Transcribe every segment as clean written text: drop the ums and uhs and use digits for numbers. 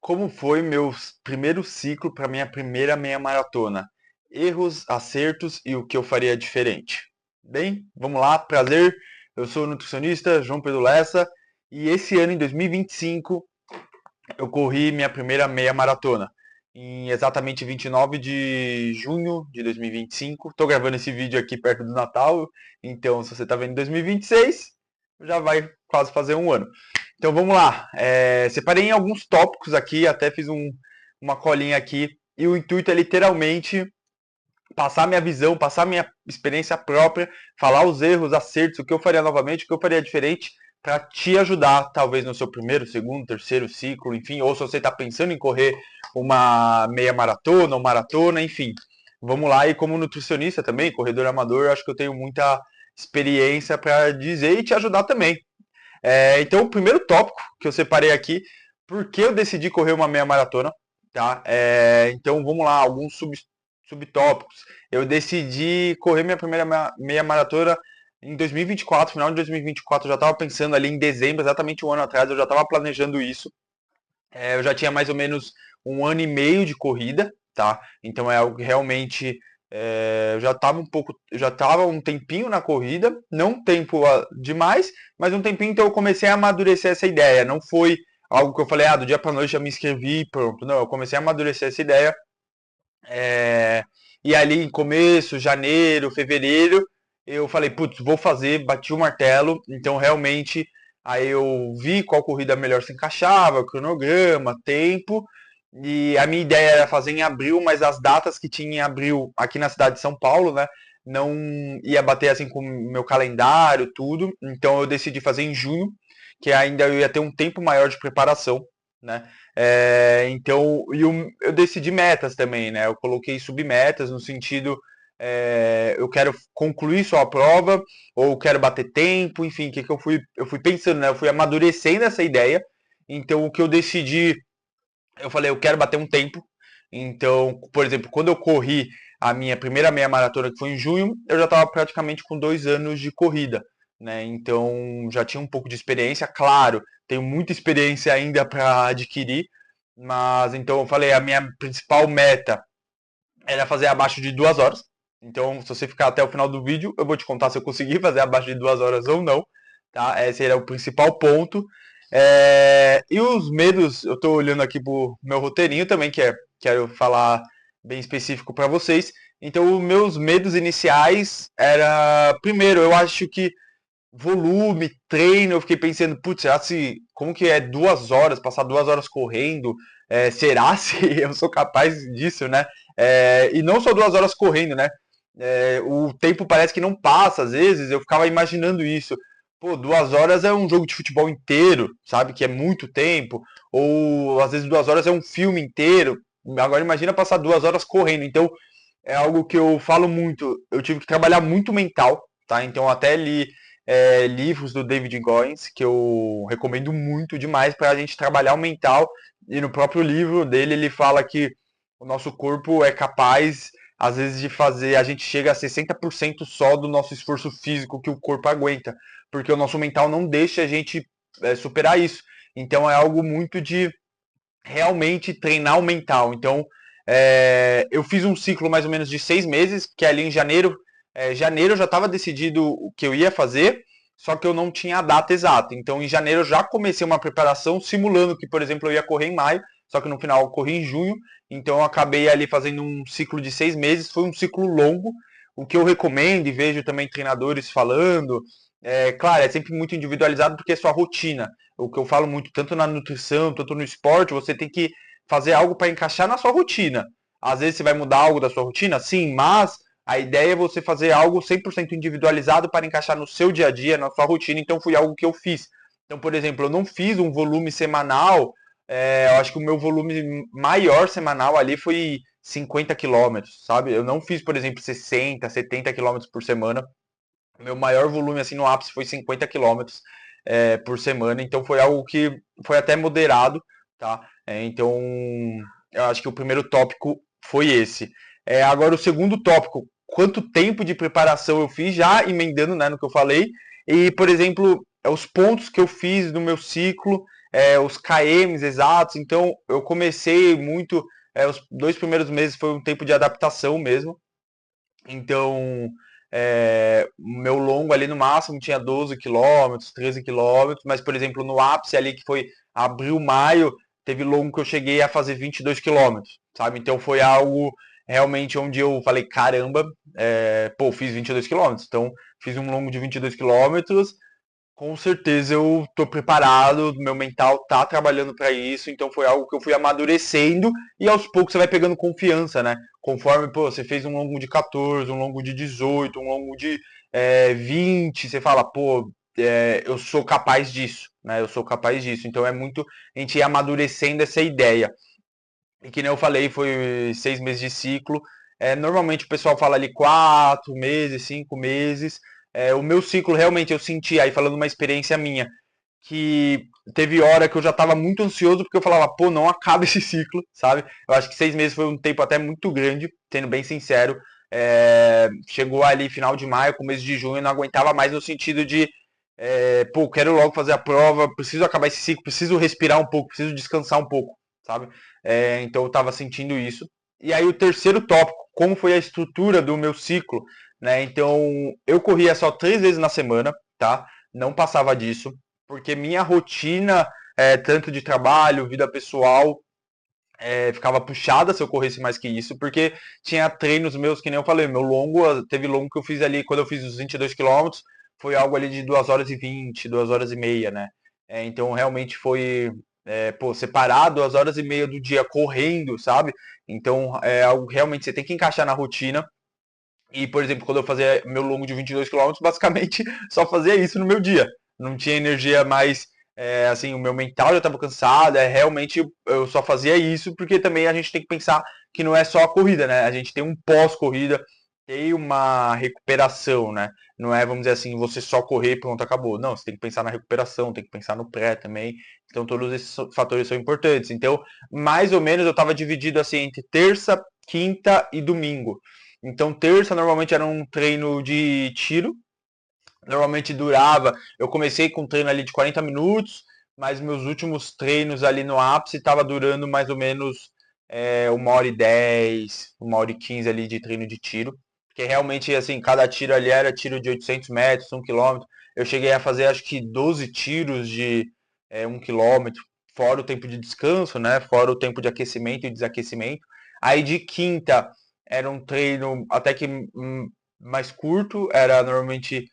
Como foi meu primeiro ciclo para minha primeira meia maratona? Erros, acertos e o que eu faria diferente. Bem, vamos lá, prazer. Eu sou o nutricionista João Pedro Lessa e esse ano, em 2025, eu corri minha primeira meia maratona. Em exatamente 29 de junho de 2025. Estou gravando esse vídeo aqui perto do Natal, então se você está vendo em 2026, já vai quase fazer um ano. Então vamos lá. Separei em alguns tópicos aqui, até fiz uma colinha aqui. E o intuito é literalmente passar minha visão, passar minha experiência própria, falar os erros, acertos, o que eu faria novamente, o que eu faria diferente, para te ajudar, talvez no seu primeiro, segundo, terceiro ciclo, enfim, ou se você está pensando em correr uma meia maratona ou maratona, enfim. Vamos lá, e como nutricionista também, corredor amador, acho que eu tenho muita experiência para dizer e te ajudar também. Então, o primeiro tópico que eu separei aqui, por que eu decidi correr uma meia maratona, tá? Então, vamos lá, alguns subtópicos. Eu decidi correr minha primeira meia maratona em 2024, final de 2024. Eu já estava pensando ali em dezembro, exatamente um ano atrás, eu já estava planejando isso. Eu já tinha mais ou menos um ano e meio de corrida, tá? Então é algo que realmente eu já estava já estava um tempinho na corrida, não tempo demais, mas um tempinho, então eu comecei a amadurecer essa ideia. Não foi algo que eu falei, do dia para noite já me inscrevi, pronto. Não, eu comecei a amadurecer essa ideia. é, e ali em começo, janeiro, fevereiro, eu falei, putz, vou fazer, bati o martelo. Então realmente aí eu vi qual corrida melhor se encaixava, cronograma, tempo. E a minha ideia era fazer em abril, mas as datas que tinha em abril aqui na cidade de São Paulo, né, não ia bater assim com o meu calendário, tudo. Então eu decidi fazer em junho, que ainda eu ia ter um tempo maior de preparação, né? Então, eu decidi metas também, né? Eu coloquei submetas no sentido, eu quero concluir só a prova, ou quero bater tempo, enfim, o que, que eu fui pensando, né? Eu fui amadurecendo essa ideia. Então, o que eu decidi, eu falei, eu quero bater um tempo. Então, por exemplo, quando eu corri a minha primeira meia maratona, que foi em junho, eu já estava praticamente com 2 anos de corrida, né? Então, já tinha um pouco de experiência, claro, tenho muita experiência ainda para adquirir, mas então eu falei, a minha principal meta era fazer abaixo de 2 horas. Então, se você ficar até o final do vídeo, eu vou te contar se eu consegui fazer abaixo de 2 horas ou não, tá? Esse era o principal ponto. E os medos, eu estou olhando aqui pro meu roteirinho também, que quero falar bem específico para vocês. Então, os meus medos iniciais era, primeiro, eu acho que volume, treino, eu fiquei pensando, putz, será se, como que é 2 horas, passar 2 horas correndo, será se eu sou capaz disso, né? E não só 2 horas correndo, né? O tempo parece que não passa, às vezes, eu ficava imaginando isso. Pô, 2 horas é um jogo de futebol inteiro, sabe? Que é muito tempo. Ou às vezes 2 horas é um filme inteiro. Agora imagina passar 2 horas correndo. Então é algo que eu falo muito. Eu tive que trabalhar muito mental, tá? Então até li livros do David Goggins, que eu recomendo muito demais para a gente trabalhar o mental. E no próprio livro dele ele fala que o nosso corpo é capaz, às vezes, de fazer. A gente chega a 60% só do nosso esforço físico que o corpo aguenta, porque o nosso mental não deixa a gente superar isso. Então é algo muito de realmente treinar o mental. Então, eu fiz um ciclo mais ou menos de 6 meses, que ali em janeiro, janeiro eu já estava decidido o que eu ia fazer, só que eu não tinha a data exata. Então, em janeiro eu já comecei uma preparação simulando que, por exemplo, eu ia correr em maio, só que no final eu corri em junho. Então, eu acabei ali fazendo um ciclo de 6 meses. Foi um ciclo longo, o que eu recomendo e vejo também treinadores falando. Claro, é sempre muito individualizado porque é sua rotina. O que eu falo muito, tanto na nutrição, tanto no esporte, você tem que fazer algo para encaixar na sua rotina. Às vezes você vai mudar algo da sua rotina, sim, mas a ideia é você fazer algo 100% individualizado para encaixar no seu dia a dia, na sua rotina. Então foi algo que eu fiz. Então, por exemplo, eu não fiz um volume semanal. Eu acho que o meu volume maior semanal ali foi 50 quilômetros, sabe? Eu não fiz, por exemplo, 60, 70 quilômetros por semana. Meu maior volume assim no ápice foi 50 quilômetros por semana, então foi algo que foi até moderado, tá? Então eu acho que o primeiro tópico foi esse. Agora o segundo tópico, quanto tempo de preparação eu fiz, já emendando, né, no que eu falei, e por exemplo, os pontos que eu fiz no meu ciclo, os KMs exatos. Então eu comecei muito, os 2 primeiros meses foi um tempo de adaptação mesmo. Então, meu longo ali no máximo tinha 12 quilômetros, 13 quilômetros, mas, por exemplo, no ápice ali, que foi abril, maio, teve longo que eu cheguei a fazer 22 quilômetros, sabe? Então foi algo realmente onde eu falei, caramba, pô, fiz 22 quilômetros. Então, fiz um longo de 22 quilômetros, com certeza eu tô preparado, meu mental tá trabalhando para isso, então foi algo que eu fui amadurecendo e aos poucos você vai pegando confiança, né? Conforme, pô, você fez um longo de 14, um longo de 18, um longo de 20, você fala, pô, eu sou capaz disso, né? Eu sou capaz disso. Então é muito a gente ir amadurecendo essa ideia. E que nem eu falei, foi 6 meses de ciclo. Normalmente o pessoal fala ali 4 meses, 5 meses. O meu ciclo realmente eu senti, aí falando uma experiência minha, que teve hora que eu já estava muito ansioso porque eu falava, pô, não acaba esse ciclo, sabe? Eu acho que 6 meses foi um tempo até muito grande, sendo bem sincero. Chegou ali final de maio, começo de junho, eu não aguentava mais no sentido de, pô, quero logo fazer a prova, preciso acabar esse ciclo, preciso respirar um pouco, preciso descansar um pouco, sabe? Então eu estava sentindo isso. E aí o terceiro tópico, como foi a estrutura do meu ciclo, né? Então eu corria só 3 vezes na semana, tá? Não passava disso, porque minha rotina, tanto de trabalho, vida pessoal, ficava puxada se eu corresse mais que isso, porque tinha treinos meus, que nem eu falei, meu longo, teve longo que eu fiz ali, quando eu fiz os 22 quilômetros, foi algo ali de 2 horas e 20, 2 horas e meia, né? Então realmente foi, pô, separar 2 horas e meia do dia correndo, sabe? Então é algo que realmente você tem que encaixar na rotina. E, por exemplo, quando eu fazia meu longo de 22 quilômetros, basicamente só fazia isso no meu dia. Não tinha energia mais, assim, o meu mental já estava cansado, realmente eu só fazia isso, porque também a gente tem que pensar que não é só a corrida, né? A gente tem um pós-corrida, tem uma recuperação, né? Não é, vamos dizer assim, você só correr e pronto, acabou. Não, você tem que pensar na recuperação, tem que pensar no pré também. Então, todos esses fatores são importantes. Então, mais ou menos, eu estava dividido assim entre terça, quinta e domingo. Então, terça normalmente era um treino de tiro. Normalmente durava. Eu comecei com um treino ali de 40 minutos, mas meus últimos treinos ali no ápice estava durando mais ou menos 1h10, 1h15 ali de treino de tiro. Porque realmente, assim, cada tiro ali era tiro de 800 metros, 1 quilômetro. Eu cheguei a fazer acho que 12 tiros de 1 quilômetro, fora o tempo de descanso, né? Fora o tempo de aquecimento e desaquecimento. Aí de quinta era um treino até que mais curto, era normalmente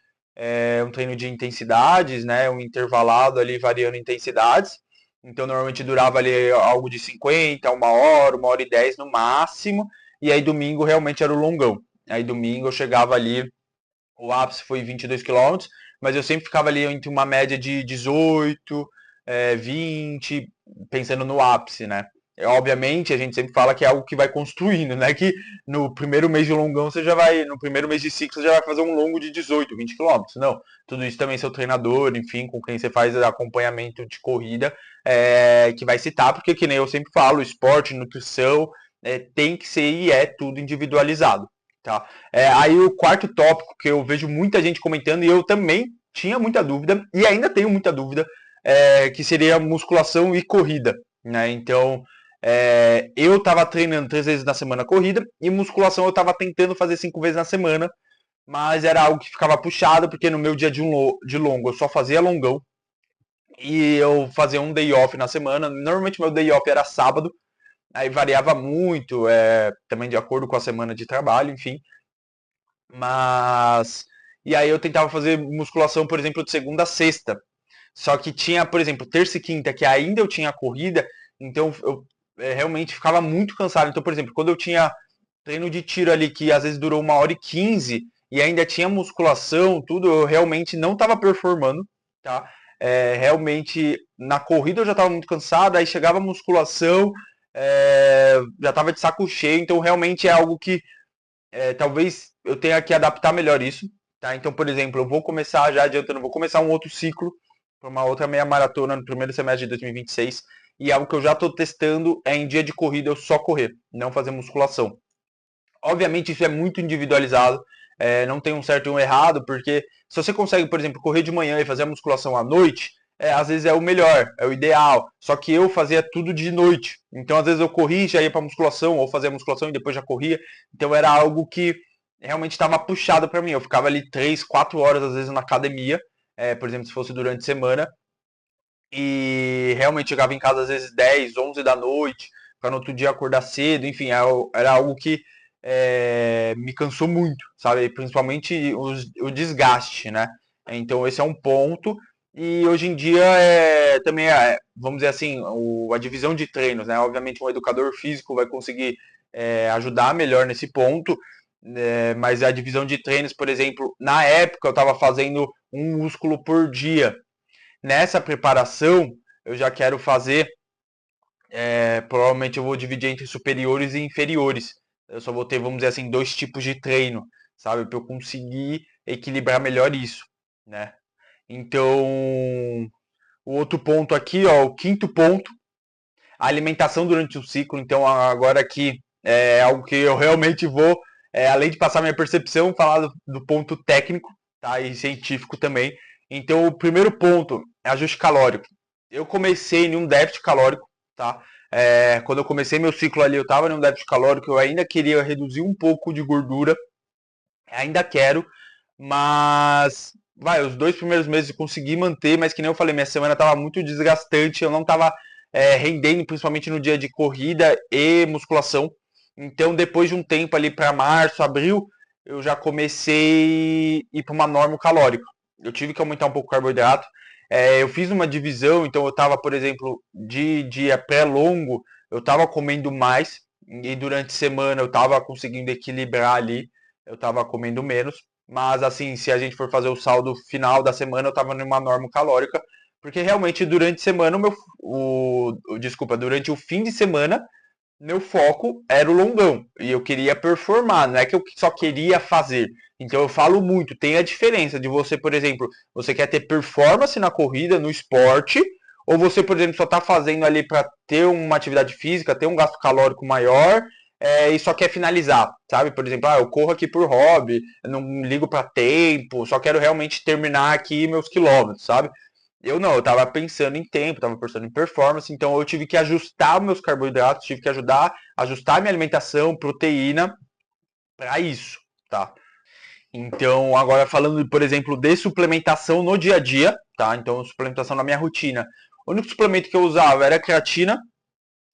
um treino de intensidades, né? Um intervalado ali variando intensidades. Então normalmente durava ali algo de 50, 1 hora, 1h10 no máximo. E aí domingo realmente era o longão. Aí domingo eu chegava ali, o ápice foi 22 quilômetros, mas eu sempre ficava ali entre uma média de 18, 20, pensando no ápice, né? Obviamente, a gente sempre fala que é algo que vai construindo, né? Que no primeiro mês de longão você já vai, no primeiro mês de ciclo você já vai fazer um longo de 18, 20 quilômetros. Não, tudo isso também seu treinador, enfim, com quem você faz acompanhamento de corrida, que vai citar, porque que nem eu sempre falo, esporte, nutrição, tem que ser e é tudo individualizado. Tá? Aí o quarto tópico que eu vejo muita gente comentando, e eu também tinha muita dúvida, e ainda tenho muita dúvida, que seria musculação e corrida. Né? Então, eu estava treinando 3 vezes na semana corrida, e musculação eu estava tentando fazer 5 vezes na semana, mas era algo que ficava puxado, porque no meu dia de longo eu só fazia longão, e eu fazia um day off na semana. Normalmente meu day off era sábado, aí variava muito, também de acordo com a semana de trabalho, enfim. Mas. E aí eu tentava fazer musculação, por exemplo, de segunda a sexta. Só que tinha, por exemplo, terça e quinta, que ainda eu tinha corrida, então eu realmente ficava muito cansado. Então, por exemplo, quando eu tinha treino de tiro ali, que às vezes durou 1h15, e ainda tinha musculação, tudo, eu realmente não estava performando, tá? Realmente, na corrida eu já estava muito cansado, aí chegava a musculação, já estava de saco cheio, então realmente é algo que talvez eu tenha que adaptar melhor isso, tá? Então, por exemplo, eu vou começar, já adiantando, vou começar um outro ciclo, para uma outra meia maratona no primeiro semestre de 2026, e algo que eu já estou testando é em dia de corrida eu só correr, não fazer musculação. Obviamente isso é muito individualizado, não tem um certo e um errado, porque se você consegue, por exemplo, correr de manhã e fazer a musculação à noite, às vezes é o melhor, é o ideal. Só que eu fazia tudo de noite. Então, às vezes eu corria, já ia para musculação, ou fazia musculação e depois já corria. Então, era algo que realmente estava puxado para mim. Eu ficava ali 3, 4 horas, às vezes, na academia, por exemplo, se fosse durante a semana. E realmente chegava em casa, às vezes, 10, 11 da noite, para no outro dia acordar cedo. Enfim, era algo que me cansou muito, sabe? Principalmente o desgaste, né? Então, esse é um ponto. E hoje em dia também vamos dizer assim, a divisão de treinos, né? Obviamente um educador físico vai conseguir ajudar melhor nesse ponto, mas a divisão de treinos, por exemplo, na época eu estava fazendo um músculo por dia. Nessa preparação eu já quero fazer, provavelmente eu vou dividir entre superiores e inferiores. Eu só vou ter, vamos dizer assim, dois tipos de treino, sabe? Para eu conseguir equilibrar melhor isso, né? Então, o outro ponto aqui, ó, o quinto ponto, a alimentação durante o ciclo. Então, agora aqui é algo que eu realmente vou, além de passar minha percepção, falar do ponto técnico, tá? E científico também. Então, o primeiro ponto é ajuste calórico. Eu comecei em um déficit calórico, tá? Quando eu comecei meu ciclo ali, eu estava em um déficit calórico, eu ainda queria reduzir um pouco de gordura, ainda quero, mas os 2 primeiros meses eu consegui manter, mas que nem eu falei, minha semana estava muito desgastante, eu não estava rendendo, principalmente no dia de corrida e musculação. Então, depois de um tempo ali para março, abril, eu já comecei a ir para uma norma calórica. Eu tive que aumentar um pouco o carboidrato. Eu fiz uma divisão, então eu estava, por exemplo, de dia pré-longo, eu estava comendo mais, e durante a semana eu estava conseguindo equilibrar ali, eu estava comendo menos. Mas assim, se a gente for fazer o saldo final da semana, eu estava numa norma calórica, porque realmente durante a semana, desculpa, durante o fim de semana, meu foco era o longão. E eu queria performar, não é que eu só queria fazer. Então eu falo muito, tem a diferença de você, por exemplo, você quer ter performance na corrida, no esporte, ou você, por exemplo, só está fazendo ali para ter uma atividade física, ter um gasto calórico maior, e só quer finalizar, sabe? Por exemplo, eu corro aqui por hobby, eu não ligo para tempo, só quero realmente terminar aqui meus quilômetros, sabe? Eu não, eu tava pensando em tempo, tava pensando em performance, então eu tive que ajustar meus carboidratos, tive que ajustar minha alimentação, proteína para isso, tá? Então, agora falando, por exemplo, de suplementação no dia a dia, tá? Então, suplementação na minha rotina. O único suplemento que eu usava era creatina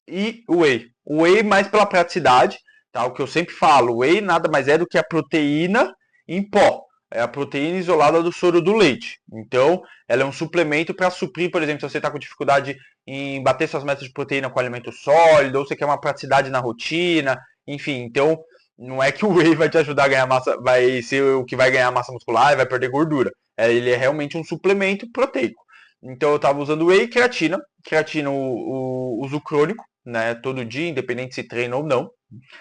e whey. O whey mais pela praticidade, tá? O que eu sempre falo, o whey nada mais é do que a proteína em pó. É a proteína isolada do soro do leite. Então, ela é um suplemento para suprir, por exemplo, se você está com dificuldade em bater suas metas de proteína com alimento sólido, ou você quer uma praticidade na rotina, enfim. Então, não é que o whey vai te ajudar a ganhar massa, vai ser o que vai ganhar massa muscular e vai perder gordura. Ele é realmente um suplemento proteico. Então, eu estava usando whey e creatina. Creatina, o uso crônico, né? Todo dia, independente se treina ou não.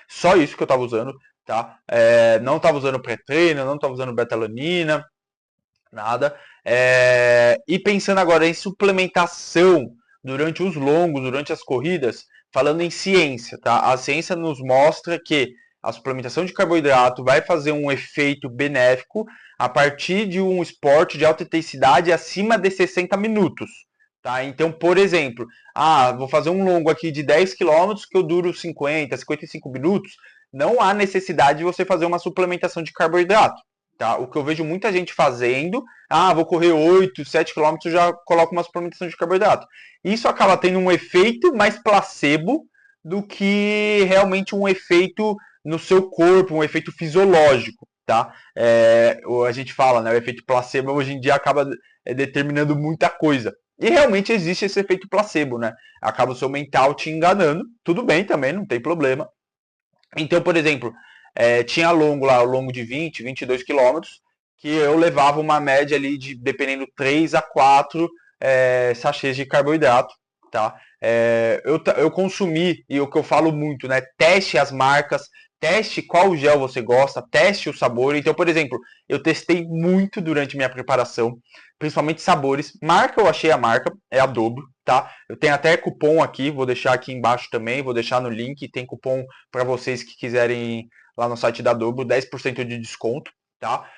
Só isso que eu estava usando, tá? Não estava usando pré-treino, não estava usando betalanina, nada. E pensando agora em suplementação durante os longos, durante as corridas, falando em ciência, tá? A ciência nos mostra que a suplementação de carboidrato vai fazer um efeito benéfico a partir de um esporte de alta intensidade acima de 60 minutos. Tá? Então, por exemplo, vou fazer um longo aqui de 10 quilômetros que eu duro 50, 55 minutos. Não há necessidade de você fazer uma suplementação de carboidrato. Tá? O que eu vejo muita gente fazendo, vou correr 8, 7 quilômetros, já coloco uma suplementação de carboidrato. Isso acaba tendo um efeito mais placebo do que realmente um efeito no seu corpo, um efeito fisiológico. Tá? A gente fala, né, o efeito placebo hoje em dia acaba determinando muita coisa. E realmente existe esse efeito placebo, né? Acaba o seu mental te enganando. Tudo bem também, não tem problema. Então, por exemplo, tinha longo de 20, 22 quilômetros, que eu levava uma média ali de, dependendo, 3 a 4 sachês de carboidrato, tá? Eu consumi, e o que eu falo muito, né? Teste as marcas, teste qual gel você gosta, teste o sabor. Então, por exemplo, eu testei muito durante minha preparação, principalmente sabores. Marca, eu achei a marca, é a Dobro, tá? Eu tenho até cupom aqui, vou deixar aqui embaixo também, vou deixar no link, tem cupom para vocês que quiserem lá no site da Dobro, 10% de desconto, tá?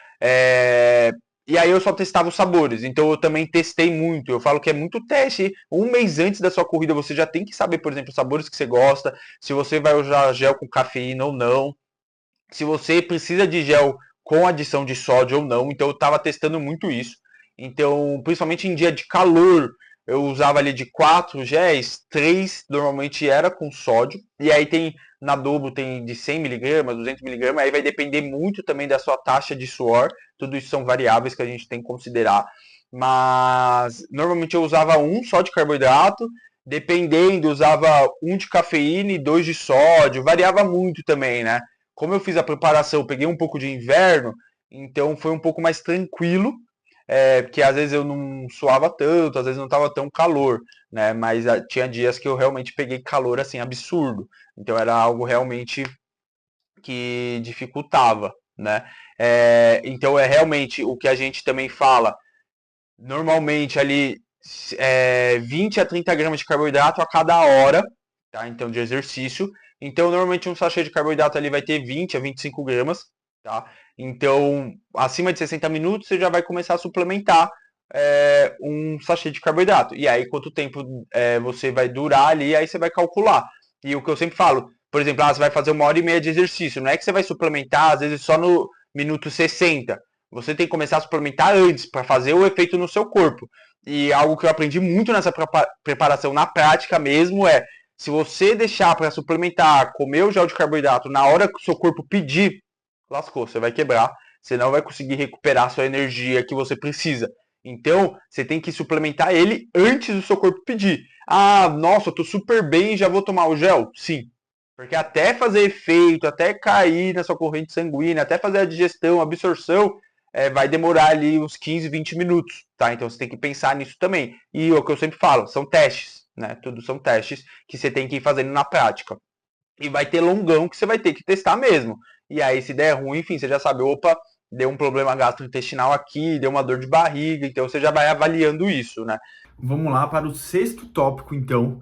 E aí eu só testava os sabores, então eu também testei muito. Eu falo que é muito teste. Um mês antes da sua corrida você já tem que saber, por exemplo, os sabores que você gosta, se você vai usar gel com cafeína ou não, se você precisa de gel com adição de sódio ou não. Então eu estava testando muito isso. Então, principalmente em dia de calor, eu usava ali de 4 géis, 3 normalmente era com sódio. E aí tem na Dobro tem de 100 miligramas, 200 miligramas, aí vai depender muito também da sua taxa de suor. Tudo isso são variáveis que a gente tem que considerar. Mas normalmente eu usava um só de carboidrato, dependendo, usava um de cafeína e dois de sódio, variava muito também, né? Como eu fiz a preparação, eu peguei um pouco de inverno, então foi um pouco mais tranquilo, porque às vezes eu não suava tanto, às vezes não estava tão calor, né? Mas tinha dias que eu realmente peguei calor assim absurdo, então era algo realmente que dificultava, né? Então é realmente o que a gente também fala, normalmente ali 20 a 30 gramas de carboidrato a cada hora, tá? Então de exercício. Então normalmente um sachê de carboidrato ali vai ter 20 a 25 gramas, tá? Então acima de 60 minutos você já vai começar a suplementar um sachê de carboidrato. E aí quanto tempo você vai durar ali, aí você vai calcular. E o que eu sempre falo, por exemplo, você vai fazer 1 hora e meia de exercício, não é que você vai suplementar às vezes só no minuto 60. Você tem que começar a suplementar antes para fazer o efeito no seu corpo. E algo que eu aprendi muito nessa preparação na prática mesmo é, se você deixar para suplementar, comer o gel de carboidrato na hora que o seu corpo pedir, lascou, você vai quebrar, você não vai conseguir recuperar a sua energia que você precisa. Então, você tem que suplementar ele antes do seu corpo pedir. Ah, nossa, eu tô super bem, já vou tomar o gel? Sim. Porque até fazer efeito, até cair na sua corrente sanguínea, até fazer a digestão, a absorção, vai demorar ali uns 15, 20 minutos, tá? Então você tem que pensar nisso também. E o que eu sempre falo, são testes, né? Tudo são testes que você tem que ir fazendo na prática. E vai ter longão que você vai ter que testar mesmo. E aí, se der ruim, enfim, você já sabe, opa, deu um problema gastrointestinal aqui, deu uma dor de barriga, então você já vai avaliando isso, né? Vamos lá para o sexto tópico, então.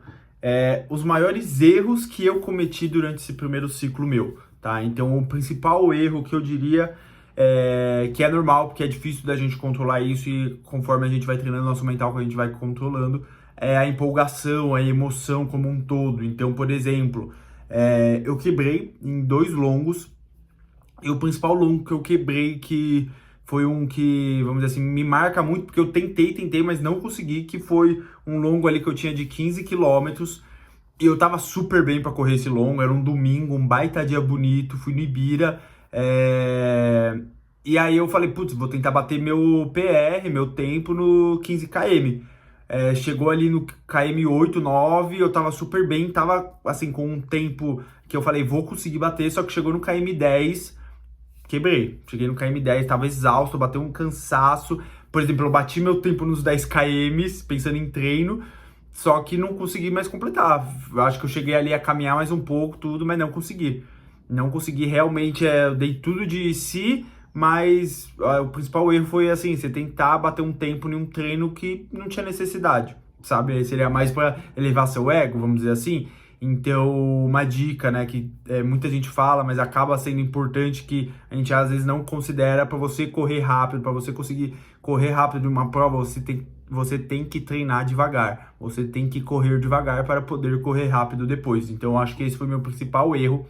Os maiores erros que eu cometi durante esse primeiro ciclo meu, tá? Então, o principal erro que eu diria que é normal, porque é difícil da gente controlar isso e conforme a gente vai treinando nosso mental, que a gente vai controlando, é a empolgação, a emoção como um todo. Então, por exemplo, eu quebrei em 2 longos e o principal longo que eu quebrei, que foi um que, vamos dizer assim, me marca muito, porque eu tentei, mas não consegui, que foi um longo ali que eu tinha de 15 quilômetros, e eu tava super bem para correr esse longo, era um domingo, um baita dia bonito, fui no Ibira, e aí eu falei, putz, vou tentar bater meu PR, meu tempo no 15 km. Chegou ali no km 8, 9, eu tava super bem, tava assim, com um tempo que eu falei, vou conseguir bater, só que chegou no km 10, quebrei. Cheguei no km 10, tava exausto, bateu um cansaço. Por exemplo, eu bati meu tempo nos 10 km, pensando em treino, só que não consegui mais completar. Eu acho que eu cheguei ali a caminhar mais um pouco, tudo, mas não consegui. Não consegui realmente, eu dei tudo de si, mas o principal erro foi assim, você tentar bater um tempo em um treino que não tinha necessidade, sabe? Seria mais para elevar seu ego, vamos dizer assim. Então, uma dica, né, que muita gente fala, mas acaba sendo importante, que a gente às vezes não considera: para você correr rápido, para você conseguir correr rápido em uma prova, você tem que treinar devagar, você tem que correr devagar para poder correr rápido depois. Então, eu acho que esse foi o meu principal erro.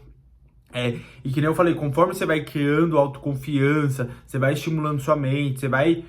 E que nem eu falei, conforme você vai criando autoconfiança, você vai estimulando sua mente, você vai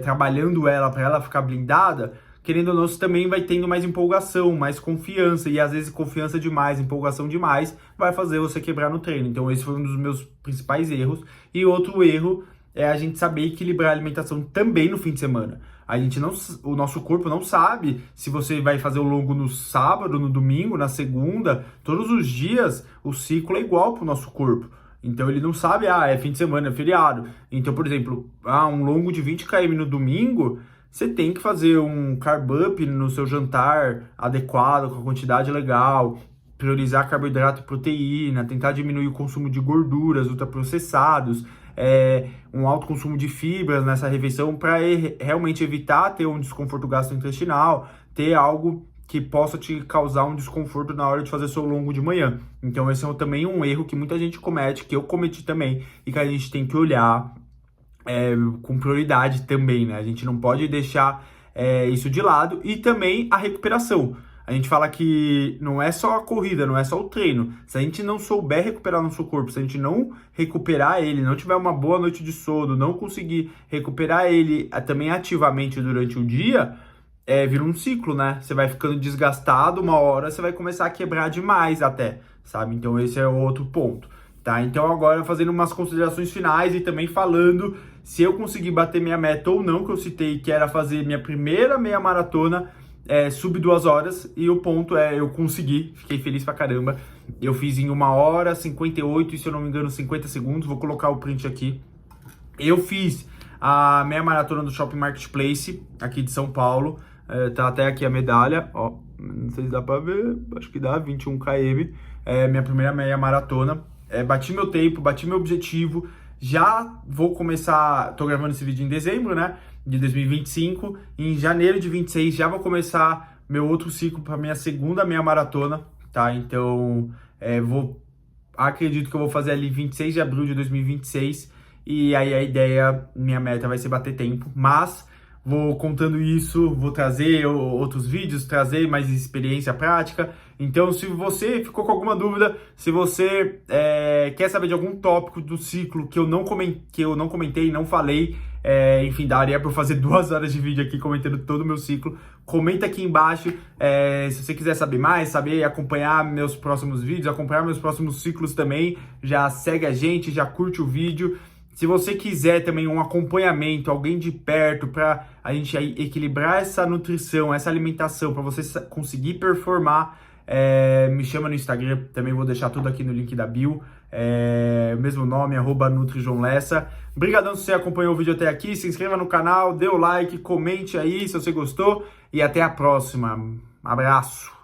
trabalhando ela para ela ficar blindada, querendo ou não, você também vai tendo mais empolgação, mais confiança, e às vezes confiança demais, empolgação demais, vai fazer você quebrar no treino. Então esse foi um dos meus principais erros. E outro erro é a gente saber equilibrar a alimentação também no fim de semana. A gente não, o nosso corpo não sabe se você vai fazer o longo no sábado, no domingo, na segunda, todos os dias o ciclo é igual para o nosso corpo. Então ele não sabe, é fim de semana, é feriado. Então, por exemplo, um longo de 20 km no domingo, você tem que fazer um carb up no seu jantar adequado, com a quantidade legal, priorizar carboidrato e proteína, tentar diminuir o consumo de gorduras, ultraprocessados, um alto consumo de fibras nessa refeição, para realmente evitar ter um desconforto gastrointestinal, ter algo que possa te causar um desconforto na hora de fazer seu longo de manhã. Então esse é também um erro que muita gente comete, que eu cometi também, e que a gente tem que olhar com prioridade também, né? A gente não pode deixar isso de lado. E também a recuperação. A gente fala que não é só a corrida, não é só o treino. Se a gente não souber recuperar nosso corpo, se a gente não recuperar ele, não tiver uma boa noite de sono, não conseguir recuperar ele também ativamente durante o dia, vira um ciclo, né? Você vai ficando desgastado, uma hora você vai começar a quebrar demais até, sabe? Então esse é outro ponto, tá? Então agora fazendo umas considerações finais e também falando se eu conseguir bater minha meta ou não, que eu citei que era fazer minha primeira meia maratona sub 2 horas, e o ponto eu consegui, fiquei feliz pra caramba. Eu fiz em 1 hora, 58 e se eu não me engano 50 segundos, vou colocar o print aqui. Eu fiz a meia maratona do Shopping Marketplace, aqui de São Paulo, tá até aqui a medalha, ó, não sei se dá pra ver, acho que dá, 21 km, minha primeira meia maratona. Bati meu tempo, bati meu objetivo, já vou começar, tô gravando esse vídeo em dezembro, né, de 2025, em janeiro de 26 já vou começar meu outro ciclo para minha segunda meia maratona, tá? Então, acredito que eu vou fazer ali 26 de abril de 2026, e aí a ideia, minha meta vai ser bater tempo, mas vou contando isso, vou trazer outros vídeos, trazer mais experiência prática. Então, se você ficou com alguma dúvida, se você quer saber de algum tópico do ciclo que eu não comentei, não falei, enfim, daria para eu fazer 2 horas de vídeo aqui comentando todo o meu ciclo, comenta aqui embaixo. Se você quiser saber mais, saber acompanhar meus próximos vídeos, acompanhar meus próximos ciclos também, já segue a gente, já curte o vídeo. Se você quiser também um acompanhamento, alguém de perto, para a gente equilibrar essa nutrição, essa alimentação, para você conseguir performar, me chama no Instagram, também vou deixar tudo aqui no link da bio, mesmo nome, @NutriJoãoLessa. Obrigadão se você acompanhou o vídeo até aqui, se inscreva no canal, dê o like, comente aí se você gostou, e até a próxima. Abraço!